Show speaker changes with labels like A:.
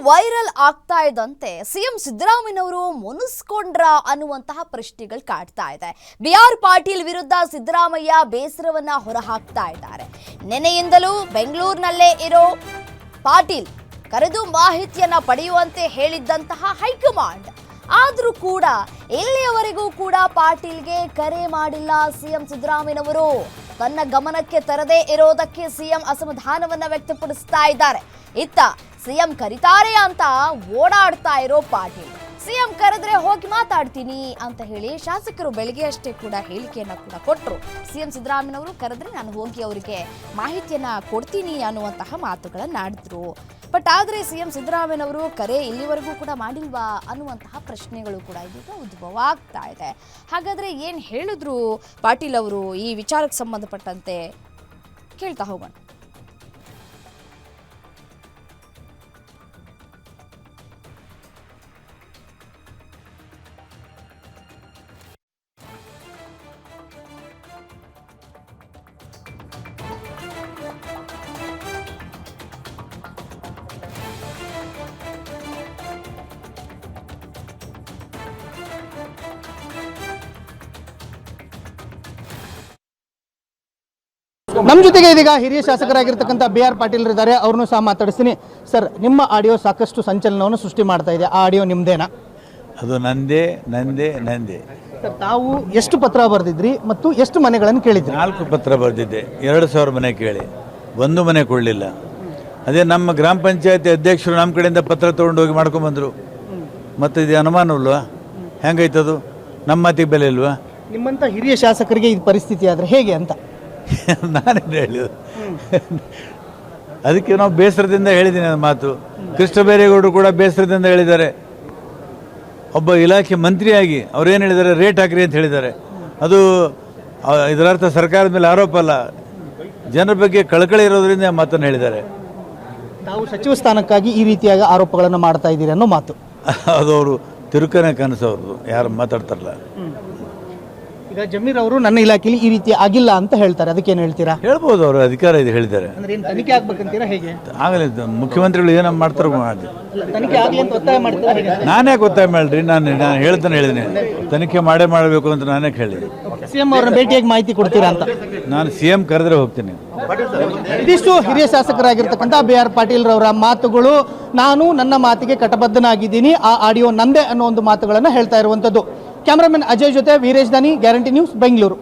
A: Viral ಆಗ್ತಾ ಇದ್ದಂತೆ CM ಸಿದ್ದರಾಮಯ್ಯನವರು ಮುನಿಸ್ಕೊಂಡ್ರ ಅನ್ನುವಂತಹ ಪ್ರಶ್ನೆಗಳು ಕಾಡ್ತಾ ಇದೆ. ಬಿಆರ್ ಪಾಟೀಲ್ ವಿರುದ್ಧ ಸಿದ್ದರಾಮಯ್ಯ ಬೇಸರವನ್ನ ಹೊರಹಾಕ್ತಾ ಇದ್ದಾರೆ. ನೆನೆಯಿಂದಲೂ ಬೆಂಗಳೂರಿನಲ್ಲೇ ಇರೋ ಪಾಟೀಲ್ ಕರೆದು ಮಾಹಿತಿಯನ್ನ ಪಡೆಯುವಂತೆ ಹೇಳಿದ್ದಂತಹ ಹೈಕಮಾಂಡ್ ಆದರೂ ಕೂಡ ಇಲ್ಲಿಯವರೆಗೂ ಕೂಡ ಪಾಟೀಲ್ಗೆ ಕರೆ ಮಾಡಿಲ್ಲ ಸಿಎಂ ಸಿದ್ದರಾಮಯ್ಯನವರು. ತನ್ನ ಗಮನಕ್ಕೆ ತರದೇ ಇರೋದಕ್ಕೆ ಸಿಎಂ ಅಸಮಾಧಾನವನ್ನ ವ್ಯಕ್ತಪಡಿಸ್ತಾ ಇದ್ದಾರೆ. ಇತ್ತ ಸಿಎಂ ಕರೀತಾರೆ ಅಂತ ಓಡಾಡ್ತಾ ಇರೋ ಪಾಟೀಲ್ ಸಿಎಂ ಕರೆದ್ರೆ ಹೋಗಿ ಮಾತಾಡ್ತೀನಿ ಅಂತ ಹೇಳಿ ಶಾಸಕರು ಬೆಳಗ್ಗೆ ಅಷ್ಟೇ ಕೂಡ ಹೇಳಿಕೆಯನ್ನ ಕೂಡ ಕೊಟ್ಟರು. ಸಿಎಂ ಸಿದ್ದರಾಮಯ್ಯನವರು ಕರೆದ್ರೆ ನಾನು ಹೋಗಿ ಅವರಿಗೆ ಮಾಹಿತಿಯನ್ನ ಕೊಡ್ತೀನಿ ಅನ್ನುವಂತಹ ಮಾತುಗಳನ್ನ ಆಡಿದ್ರು. ಬಟ್ ಆದರೆ ಸಿಎಂ ಸಿದ್ದರಾಮಯ್ಯನವರು ಕರೆ ಇಲ್ಲಿವರೆಗೂ ಕೂಡ ಮಾಡಿಲ್ವಾ ಅನ್ನುವಂತಹ ಪ್ರಶ್ನೆಗಳು ಕೂಡ ಇದೀಗ ಉದ್ಭವ ಆಗ್ತಾ ಇದೆ. ಹಾಗಾದ್ರೆ ಏನು ಹೇಳಿದ್ರು ಪಾಟೀಲ್ ಅವರು ಈ ವಿಚಾರಕ್ಕೆ ಸಂಬಂಧಪಟ್ಟಂತೆ ಕೇಳ್ತಾ ಹೋಗೋಣ.
B: ನಮ್ಮ ಜೊತೆಗೆ ಇದೀಗ ಹಿರಿಯ ಶಾಸಕರಾಗಿರ್ತಕ್ಕಂಥ ಬಿಆರ್ ಪಾಟೀಲ್ ಇದ್ದಾರೆ. ಅವ್ರನ್ನೂ ಸಹ ಮಾತಾಡಿಸ್ತೀನಿ. ಸರ್, ನಿಮ್ಮ ಆಡಿಯೋ ಸಾಕಷ್ಟು ಸಂಚಲನವನ್ನು ಸೃಷ್ಟಿ ಮಾಡ್ತಾ ಇದೆ. ಆ ಆಡಿಯೋ ನಿಮ್ದೇನಾ?
C: ಅದು ನಂದೇ.
B: ಸರ್, ತಾವು ಎಷ್ಟು ಪತ್ರ ಬರೆದಿದ್ರಿ ಮತ್ತು ಎಷ್ಟು ಮನೆಗಳನ್ನು ಕೇಳಿದ್ರಿ?
C: 4 ಪತ್ರ ಬರೆದಿದ್ದೆ. 2,000 ಮನೆ ಕೇಳಿ, ಒಂದು ಮನೆ ಕೊಡಲಿಲ್ಲ. ಅದೇ ನಮ್ಮ ಗ್ರಾಮ ಪಂಚಾಯತಿ ಅಧ್ಯಕ್ಷರು ನಮ್ಮ ಕಡೆಯಿಂದ ಪತ್ರ ತೊಗೊಂಡೋಗಿ ಮಾಡ್ಕೊಂಬಂದರು. ಮತ್ತು ಇದು ಅನುಮಾನವಲ್ವಾ? ಹೆಂಗೈತದು? ನಮ್ಮ ಮಾತಿಗೆ ಬೆಲೆ ಇಲ್ವಾ?
B: ನಿಮ್ಮಂಥ ಹಿರಿಯ ಶಾಸಕರಿಗೆ ಇದು ಪರಿಸ್ಥಿತಿ ಆದರೆ ಹೇಗೆ ಅಂತ
C: ನಾನೇನು ಹೇಳಿದ್ದು? ಅದಕ್ಕೆ ನಾವು ಬೇಸರದಿಂದ ಹೇಳಿದ್ದೀನಿ ಅದು ಮಾತು. ಕೃಷ್ಣ ಬೈರೇಗೌಡರು ಕೂಡ ಬೇಸರದಿಂದ ಹೇಳಿದ್ದಾರೆ. ಒಬ್ಬ ಇಲಾಖೆ ಮಂತ್ರಿಯಾಗಿ ಅವ್ರೇನು ಹೇಳಿದ್ದಾರೆ, ರೇಟ್ ಹಾಕ್ರಿ ಅಂತ ಹೇಳಿದ್ದಾರೆ. ಅದು ಇದರರ್ಥ ಸರ್ಕಾರದ ಮೇಲೆ ಆರೋಪ ಅಲ್ಲ, ಜನರ ಬಗ್ಗೆ ಕಳಕಳಿ ಇರೋದ್ರಿಂದ ಮಾತನ್ನು ಹೇಳಿದ್ದಾರೆ.
B: ತಾವು ಸಚಿವ ಸ್ಥಾನಕ್ಕಾಗಿ ಈ ರೀತಿಯಾಗಿ ಆರೋಪಗಳನ್ನು ಮಾಡ್ತಾ ಇದ್ದೀರಿ ಅನ್ನೋ ಮಾತು.
C: ಅದು ಅವರು ತಿರುಕನೆ ಕನಸು ಅವ್ರದ್ದು, ಯಾರು ಮಾತಾಡ್ತಾರಲ್ಲ.
B: ಈಗ ಜಮೀರ್ ಅವರು ನನ್ನ ಇಲಾಖೆಯಲ್ಲಿ ಈ ರೀತಿ ಆಗಿಲ್ಲ ಅಂತ ಹೇಳ್ತಾರೆ, ಅದಕ್ಕೇನು ಹೇಳ್ತೀರಾ?
C: ಹೇಳ್ಬೋದು, ಅವರು ಅಧಿಕಾರ ಇದೆ, ಹೇಳಿದ್ದಾರೆ.
B: ಅಂದ್ರೆ ಏನು ತನಿಖೆ ಆಗ್ಬೇಕಂತೀರಾ? ಹೇಗೆ
C: ಆಗಲಿ, ಮುಖ್ಯಮಂತ್ರಿಗಳು ಏನೋ ಮಾಡ್ತಾರೋ ಮಾಡಿ.
B: ತನಿಖೆ ಆಗಲಿ ಅಂತ ಒತ್ತಾಯ ಮಾಡ್ತೀರಾ ಹೇಗೆ?
C: ನಾನೇ ಒತ್ತಾಯ ಮಾಡ್ರಿ, ನಾನು ಹೇಳ್ತಾನೆ ಹೇಳಿದ್ದೀನಿ, ತನಿಖೆ ಮಾಡಬೇಕು ಅಂತ ನಾನೇ ಹೇಳಿದೆ.
B: ಸಿಎಂ ಅವ್ರನ್ನ ಭೇಟಿಯಾಗಿ ಮಾಹಿತಿ ಕೊಡ್ತೀರಾ ಅಂತ?
C: ನಾನು ಸಿಎಂ ಕರೆದ್ರೆ ಹೋಗ್ತೀನಿ.
B: ಇದಿಷ್ಟು ಹಿರಿಯ ಶಾಸಕರಾಗಿರ್ತಕ್ಕಂಥ ಬಿಆರ್ ಪಾಟೀಲ್ ರವರ ಮಾತುಗಳು. ನಾನು ನನ್ನ ಮಾತಿಗೆ ಕಟಬದ್ಧನಾಗಿದ್ದೀನಿ, ಆ ಆಡಿಯೋ ನಂದೇ ಅನ್ನೋ ಒಂದು ಮಾತುಗಳನ್ನು ಹೇಳ್ತಾ ಇರುವಂಥದ್ದು. ಕ್ಯಾಮರಾಮನ್ ಅಜಯ್ ಜೊತೆ ವೀರೇಶ್ ದಾನಿ, ಗ್ಯಾರಂಟಿ ನ್ಯೂಸ್, ಬೆಂಗಳೂರು.